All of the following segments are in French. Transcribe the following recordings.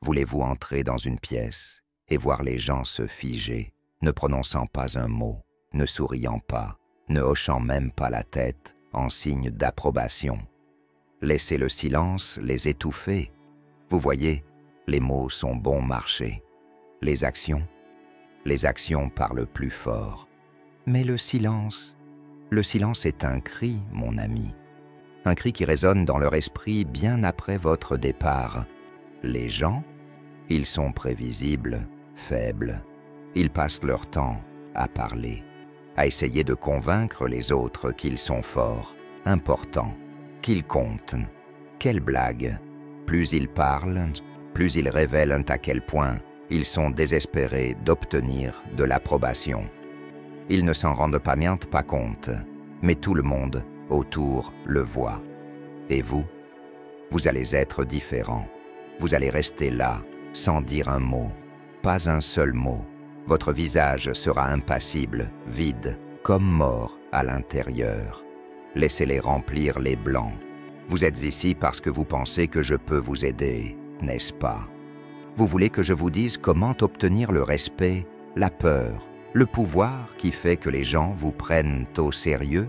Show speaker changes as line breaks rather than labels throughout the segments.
Voulez-vous entrer dans une pièce et voir les gens se figer, ne prononçant pas un mot, ne souriant pas, ne hochant même pas la tête en signe d'approbation? Laissez le silence les étouffer. Vous voyez, les mots sont bon marché. Les actions parlent plus fort. Mais le silence est un cri, mon ami. Un cri qui résonne dans leur esprit bien après votre départ. Les gens, ils sont prévisibles, faibles. Ils passent leur temps à parler, à essayer de convaincre les autres qu'ils sont forts, importants, qu'ils comptent. Quelle blague! Plus ils parlent, plus ils révèlent à quel point ils sont désespérés d'obtenir de l'approbation. Ils ne s'en rendent pas compte, mais tout le monde autour le voit. Et vous allez être différent. Vous allez rester là, sans dire un mot, pas un seul mot. Votre visage sera impassible, vide, comme mort à l'intérieur. Laissez-les remplir les blancs. Vous êtes ici parce que vous pensez que je peux vous aider, n'est-ce pas? Vous voulez que je vous dise comment obtenir le respect, la peur, le pouvoir qui fait que les gens vous prennent au sérieux?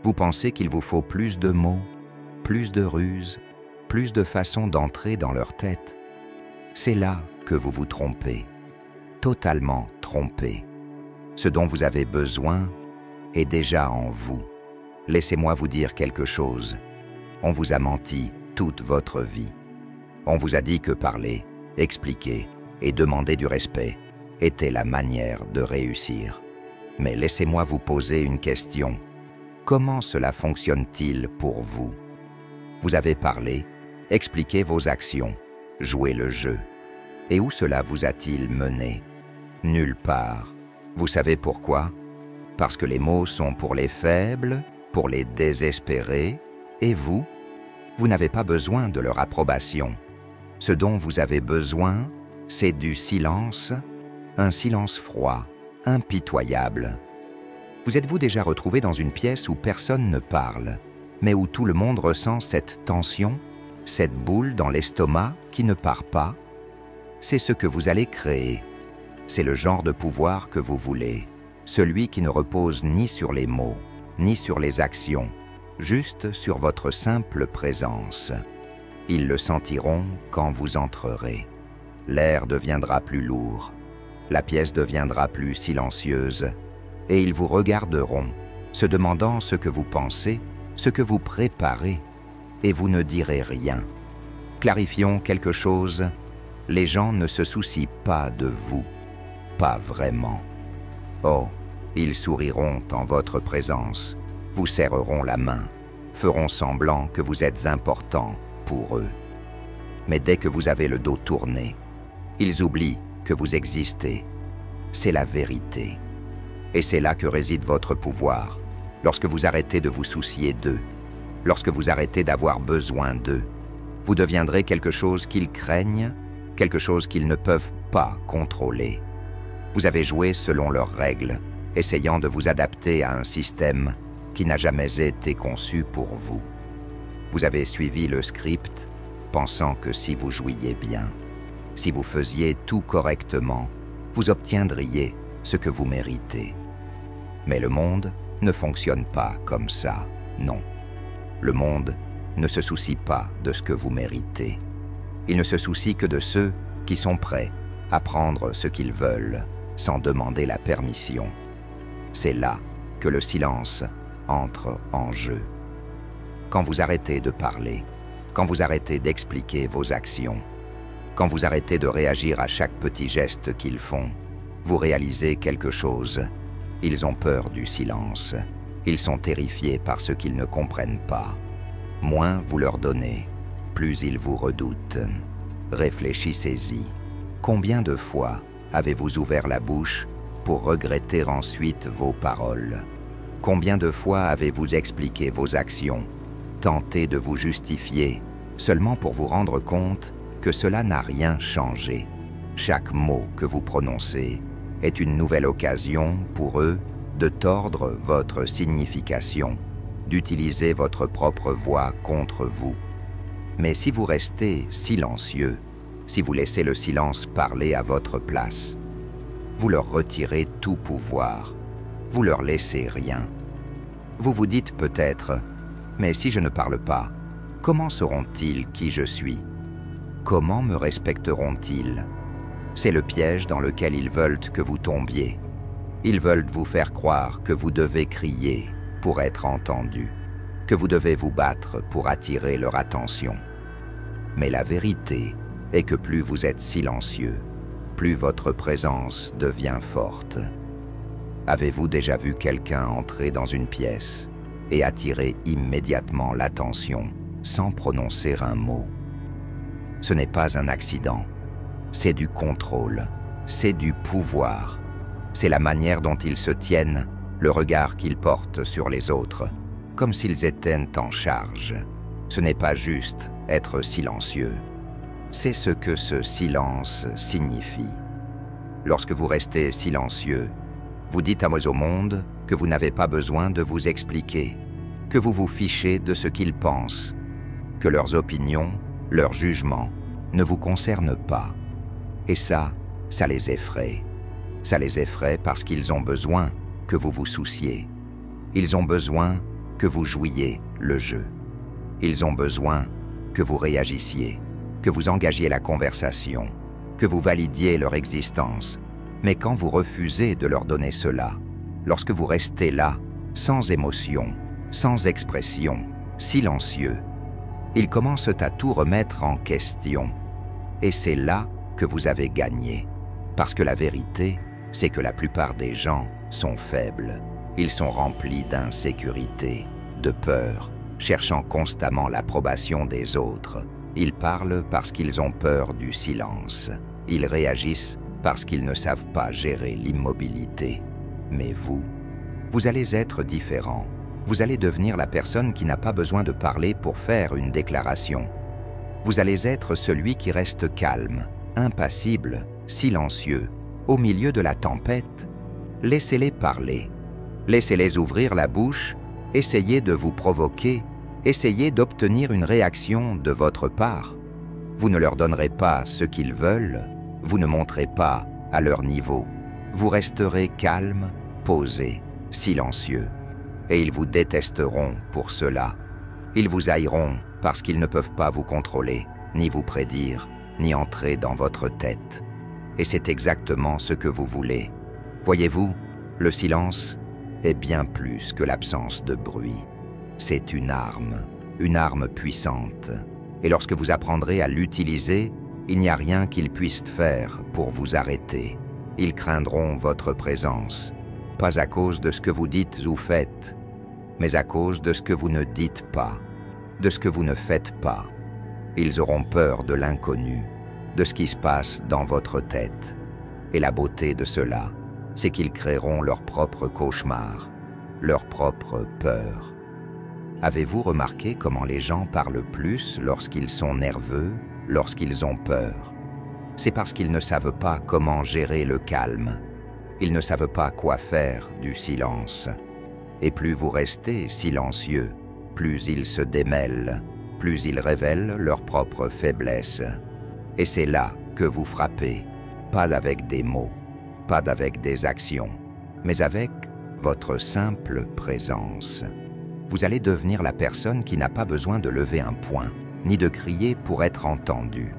Vous pensez qu'il vous faut plus de mots, plus de ruses, plus de façons d'entrer dans leur tête? C'est là que vous vous trompez, totalement trompé. Ce dont vous avez besoin est déjà en vous. Laissez-moi vous dire quelque chose. On vous a menti toute votre vie. On vous a dit que parler, expliquer et demander du respect était la manière de réussir. Mais laissez-moi vous poser une question. Comment cela fonctionne-t-il pour vous? Vous avez parlé, expliqué vos actions, joué le jeu. Et où cela vous a-t-il mené? Nulle part. Vous savez pourquoi? Parce que les mots sont pour les faibles, pour les désespérés, et vous n'avez pas besoin de leur approbation. Ce dont vous avez besoin, c'est du silence, un silence froid, impitoyable. Vous êtes-vous déjà retrouvé dans une pièce où personne ne parle, mais où tout le monde ressent cette tension, cette boule dans l'estomac qui ne part pas? C'est ce que vous allez créer. C'est le genre de pouvoir que vous voulez, celui qui ne repose ni sur les mots, ni sur les actions, juste sur votre simple présence. Ils le sentiront quand vous entrerez. L'air deviendra plus lourd, la pièce deviendra plus silencieuse, et ils vous regarderont, se demandant ce que vous pensez, ce que vous préparez, et vous ne direz rien. Clarifions quelque chose, les gens ne se soucient pas de vous, pas vraiment. Oh, ils souriront en votre présence, vous serreront la main, feront semblant que vous êtes important pour eux. Mais dès que vous avez le dos tourné, ils oublient que vous existez. C'est la vérité. Et c'est là que réside votre pouvoir, lorsque vous arrêtez de vous soucier d'eux, lorsque vous arrêtez d'avoir besoin d'eux. Vous deviendrez quelque chose qu'ils craignent, quelque chose qu'ils ne peuvent pas contrôler. Vous avez joué selon leurs règles, essayant de vous adapter à un système qui n'a jamais été conçu pour vous. Vous avez suivi le script, pensant que si vous jouiez bien, si vous faisiez tout correctement, vous obtiendriez ce que vous méritez. Mais le monde ne fonctionne pas comme ça, non. Le monde ne se soucie pas de ce que vous méritez. Il ne se soucie que de ceux qui sont prêts à prendre ce qu'ils veulent, sans demander la permission. C'est là que le silence entre en jeu. Quand vous arrêtez de parler, quand vous arrêtez d'expliquer vos actions, quand vous arrêtez de réagir à chaque petit geste qu'ils font, vous réalisez quelque chose. Ils ont peur du silence. Ils sont terrifiés par ce qu'ils ne comprennent pas. Moins vous leur donnez, plus ils vous redoutent. Réfléchissez-y. Combien de fois avez-vous ouvert la bouche pour regretter ensuite vos paroles? Combien de fois avez-vous expliqué vos actions, tenté de vous justifier, seulement pour vous rendre compte que cela n'a rien changé? Chaque mot que vous prononcez est une nouvelle occasion pour eux de tordre votre signification, d'utiliser votre propre voix contre vous. Mais si vous restez silencieux, si vous laissez le silence parler à votre place. Vous leur retirez tout pouvoir. Vous leur laissez rien. Vous vous dites peut-être, mais si je ne parle pas, comment sauront-ils qui je suis? Comment me respecteront-ils? C'est le piège dans lequel ils veulent que vous tombiez. Ils veulent vous faire croire que vous devez crier pour être entendu, que vous devez vous battre pour attirer leur attention. Mais la vérité est que plus vous êtes silencieux, plus votre présence devient forte. Avez-vous déjà vu quelqu'un entrer dans une pièce et attirer immédiatement l'attention sans prononcer un mot? Ce n'est pas un accident, c'est du contrôle, c'est du pouvoir. C'est la manière dont ils se tiennent, le regard qu'ils portent sur les autres, comme s'ils étaient en charge. Ce n'est pas juste être silencieux. C'est ce que ce silence signifie. Lorsque vous restez silencieux, vous dites au monde que vous n'avez pas besoin de vous expliquer, que vous vous fichez de ce qu'ils pensent, que leurs opinions, leurs jugements ne vous concernent pas. Et ça les effraie. Ça les effraie parce qu'ils ont besoin que vous vous souciez. Ils ont besoin que vous jouiez le jeu. Ils ont besoin que vous réagissiez, que vous engagiez la conversation, que vous validiez leur existence. Mais quand vous refusez de leur donner cela, lorsque vous restez là, sans émotion, sans expression, silencieux, ils commencent à tout remettre en question. Et c'est là que vous avez gagné. Parce que la vérité, c'est que la plupart des gens sont faibles. Ils sont remplis d'insécurité, de peur, cherchant constamment l'approbation des autres. Ils parlent parce qu'ils ont peur du silence. Ils réagissent parce qu'ils ne savent pas gérer l'immobilité. Mais vous allez être différent. Vous allez devenir la personne qui n'a pas besoin de parler pour faire une déclaration. Vous allez être celui qui reste calme, impassible, silencieux, au milieu de la tempête. Laissez-les parler. Laissez-les ouvrir la bouche, essayez de vous provoquer, essayez d'obtenir une réaction de votre part. Vous ne leur donnerez pas ce qu'ils veulent, vous ne monterez pas à leur niveau. Vous resterez calme, posé, silencieux. Et ils vous détesteront pour cela. Ils vous haïront parce qu'ils ne peuvent pas vous contrôler, ni vous prédire, ni entrer dans votre tête. Et c'est exactement ce que vous voulez. Voyez-vous, le silence est bien plus que l'absence de bruit. C'est une arme puissante. Et lorsque vous apprendrez à l'utiliser, il n'y a rien qu'ils puissent faire pour vous arrêter. Ils craindront votre présence, pas à cause de ce que vous dites ou faites, mais à cause de ce que vous ne dites pas, de ce que vous ne faites pas. Ils auront peur de l'inconnu, de ce qui se passe dans votre tête. Et la beauté de cela, c'est qu'ils créeront leur propre cauchemar, leur propre peur. Avez-vous remarqué comment les gens parlent plus lorsqu'ils sont nerveux, lorsqu'ils ont peur? C'est parce qu'ils ne savent pas comment gérer le calme. Ils ne savent pas quoi faire du silence. Et plus vous restez silencieux, plus ils se démêlent, plus ils révèlent leur propre faiblesse. Et c'est là que vous frappez, pas avec des mots, pas avec des actions, mais avec votre simple présence. Vous allez devenir la personne qui n'a pas besoin de lever un poing, ni de crier pour être entendu.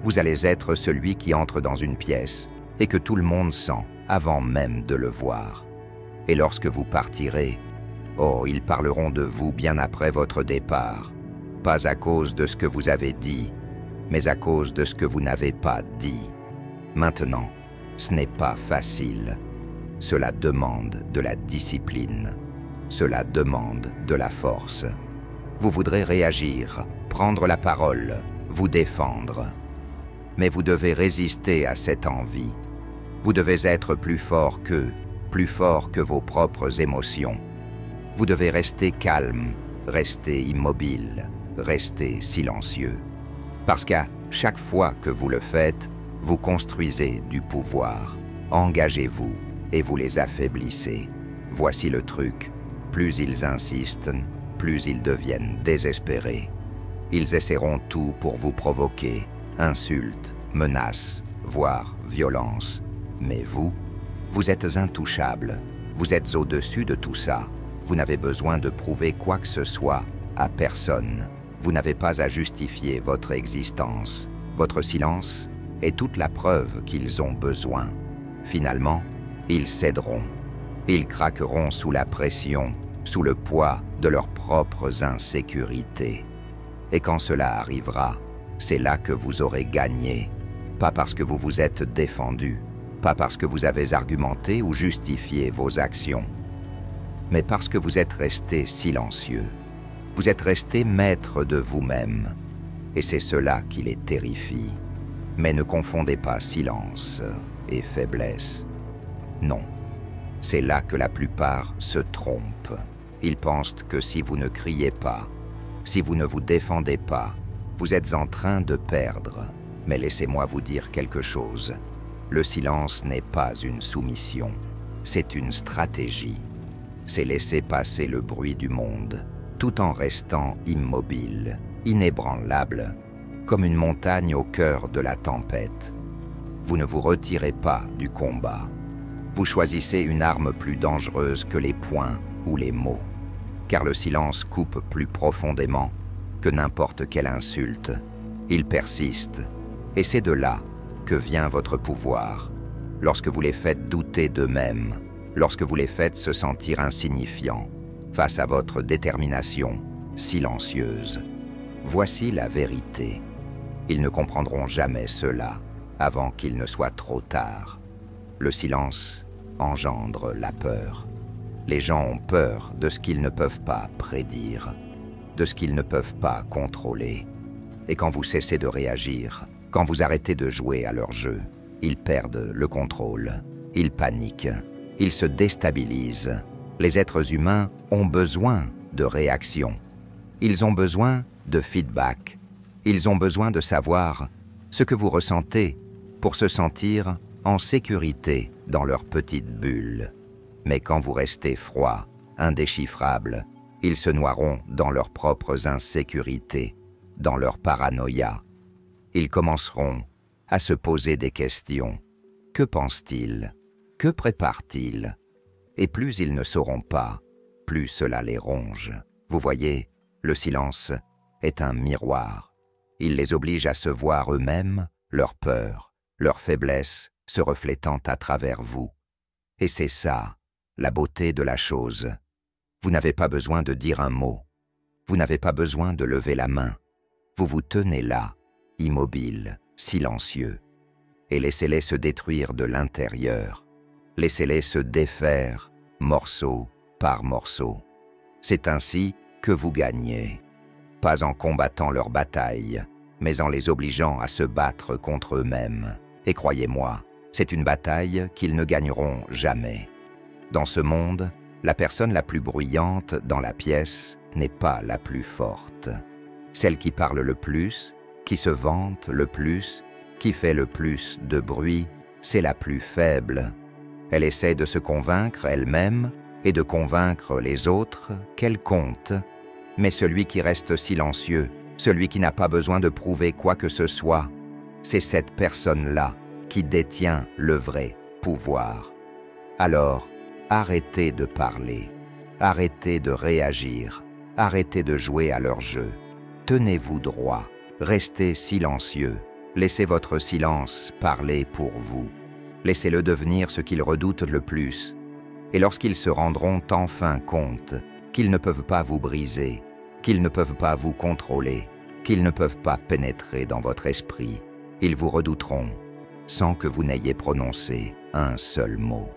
Vous allez être celui qui entre dans une pièce et que tout le monde sent avant même de le voir. Et lorsque vous partirez, oh, ils parleront de vous bien après votre départ, pas à cause de ce que vous avez dit, mais à cause de ce que vous n'avez pas dit. Maintenant, ce n'est pas facile. Cela demande de la discipline. Cela demande de la force. Vous voudrez réagir, prendre la parole, vous défendre. Mais vous devez résister à cette envie. Vous devez être plus fort qu'eux, plus fort que vos propres émotions. Vous devez rester calme, rester immobile, rester silencieux. Parce qu'à chaque fois que vous le faites, vous construisez du pouvoir. Engagez-vous et vous les affaiblissez. Voici le truc. Plus ils insistent, plus ils deviennent désespérés. Ils essaieront tout pour vous provoquer, insultes, menace, voire violence. Mais vous, vous êtes intouchable. Vous êtes au-dessus de tout ça. Vous n'avez besoin de prouver quoi que ce soit à personne. Vous n'avez pas à justifier votre existence. Votre silence est toute la preuve qu'ils ont besoin. Finalement, ils céderont. Ils craqueront sous la pression, sous le poids de leurs propres insécurités. Et quand cela arrivera, c'est là que vous aurez gagné. Pas parce que vous vous êtes défendu, pas parce que vous avez argumenté ou justifié vos actions, mais parce que vous êtes resté silencieux. Vous êtes resté maître de vous-même. Et c'est cela qui les terrifie. Mais ne confondez pas silence et faiblesse. Non, c'est là que la plupart se trompent. Ils pensent que si vous ne criez pas, si vous ne vous défendez pas, vous êtes en train de perdre. Mais laissez-moi vous dire quelque chose. Le silence n'est pas une soumission, c'est une stratégie. C'est laisser passer le bruit du monde, tout en restant immobile, inébranlable, comme une montagne au cœur de la tempête. Vous ne vous retirez pas du combat. Vous choisissez une arme plus dangereuse que les poings ou les mots, car le silence coupe plus profondément que n'importe quelle insulte. Il persiste, et c'est de là que vient votre pouvoir, lorsque vous les faites douter d'eux-mêmes, lorsque vous les faites se sentir insignifiants face à votre détermination silencieuse. Voici la vérité. Ils ne comprendront jamais cela avant qu'il ne soit trop tard. Le silence engendre la peur. Les gens ont peur de ce qu'ils ne peuvent pas prédire, de ce qu'ils ne peuvent pas contrôler. Et quand vous cessez de réagir, quand vous arrêtez de jouer à leur jeu, ils perdent le contrôle, ils paniquent, ils se déstabilisent. Les êtres humains ont besoin de réactions. Ils ont besoin de feedback. Ils ont besoin de savoir ce que vous ressentez pour se sentir en sécurité dans leur petite bulle. Mais quand vous restez froid, indéchiffrable, ils se noieront dans leurs propres insécurités, dans leur paranoïa. Ils commenceront à se poser des questions. Que pensent-ils? Que préparent-ils? Et plus ils ne sauront pas, plus cela les ronge. Vous voyez, le silence est un miroir. Il les oblige à se voir eux-mêmes, leurs peurs, leurs faiblesses se reflétant à travers vous. Et c'est ça, la beauté de la chose. Vous n'avez pas besoin de dire un mot. Vous n'avez pas besoin de lever la main. Vous vous tenez là, immobile, silencieux, et laissez-les se détruire de l'intérieur. Laissez-les se défaire, morceau par morceau. C'est ainsi que vous gagnez, pas en combattant leur bataille, mais en les obligeant à se battre contre eux-mêmes. Et croyez-moi, c'est une bataille qu'ils ne gagneront jamais. Dans ce monde, la personne la plus bruyante dans la pièce n'est pas la plus forte. Celle qui parle le plus, qui se vante le plus, qui fait le plus de bruit, c'est la plus faible. Elle essaie de se convaincre elle-même et de convaincre les autres qu'elle compte. Mais celui qui reste silencieux, celui qui n'a pas besoin de prouver quoi que ce soit, c'est cette personne-là qui détient le vrai pouvoir. Alors, arrêtez de parler, arrêtez de réagir, arrêtez de jouer à leur jeu. Tenez-vous droit, restez silencieux, laissez votre silence parler pour vous. Laissez-le devenir ce qu'ils redoutent le plus. Et lorsqu'ils se rendront enfin compte qu'ils ne peuvent pas vous briser, qu'ils ne peuvent pas vous contrôler, qu'ils ne peuvent pas pénétrer dans votre esprit, ils vous redouteront sans que vous n'ayez prononcé un seul mot.